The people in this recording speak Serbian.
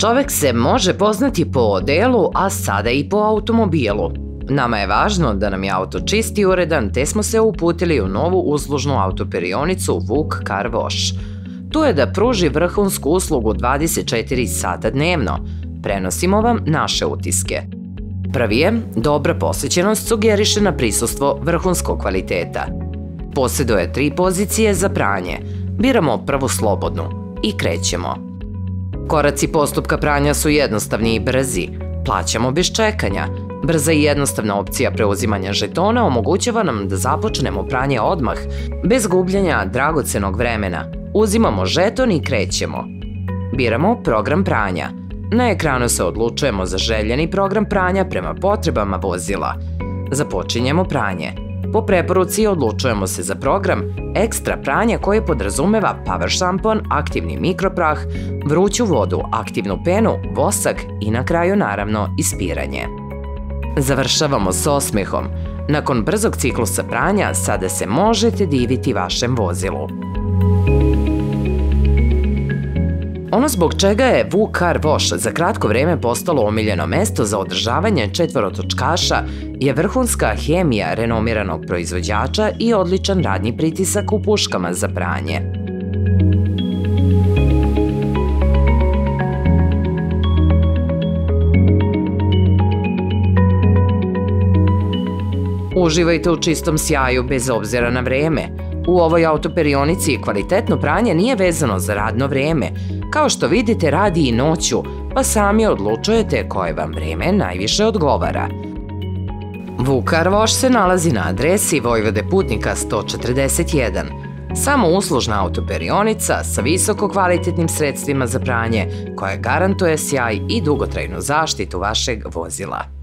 Čovek se može poznati po odelu, a sada i po automobilu. Nama je važno da nam je auto čist i uredan, te smo se uputili u novu uslužnu autoperionicu Vuk Car Wash. Tu je da pruži vrhunsku uslugu 24 sata dnevno. Prenosimo vam naše utiske. Prvi je, dobra posvećenost sugeriše na prisustvo vrhunskog kvaliteta. Posjeduje 3 pozicije za pranje. Biramo prvu slobodnu i krećemo. Koraci postupka pranja su jednostavni i brzi. Plaćamo bez čekanja. Brza i jednostavna opcija preuzimanja žetona omogućava nam da započnemo pranje odmah, bez gubljenja dragocenog vremena. Uzimamo žeton i krećemo. Biramo program pranja. Na ekranu se odlučujemo za željeni program pranja prema potrebama vozila. Započinjemo pranje. Po preporuci odlučujemo se za program ekstra pranje koji podrazumeva power šampon, aktivni mikroprah, vruću vodu, aktivnu penu, vosak i na kraju naravno ispiranje. Završavamo s osmehom. Nakon brzog ciklusa pranja sada se možete diviti vašem vozilu. Ono zbog čega je Vuk Car Wash za kratko vreme postalo omiljeno mesto za održavanje četvorotočkaša je vrhunska hemija renomiranog proizvođača i odličan radni pritisak u puškama za pranje. Uživajte u čistom sjaju bez obzira na vreme. U ovoj autoperionici kvalitetno pranje nije vezano za radno vreme. Kao što vidite, radi i noću, pa sami odlučujete koje vam vreme najviše odgovara. Vuk Car Wash se nalazi na adresi Vojvode Putnika 141. Samo uslužna autoperionica sa visoko kvalitetnim sredstvima za pranje koja garantuje sjaj i dugotrajnu zaštitu vašeg vozila.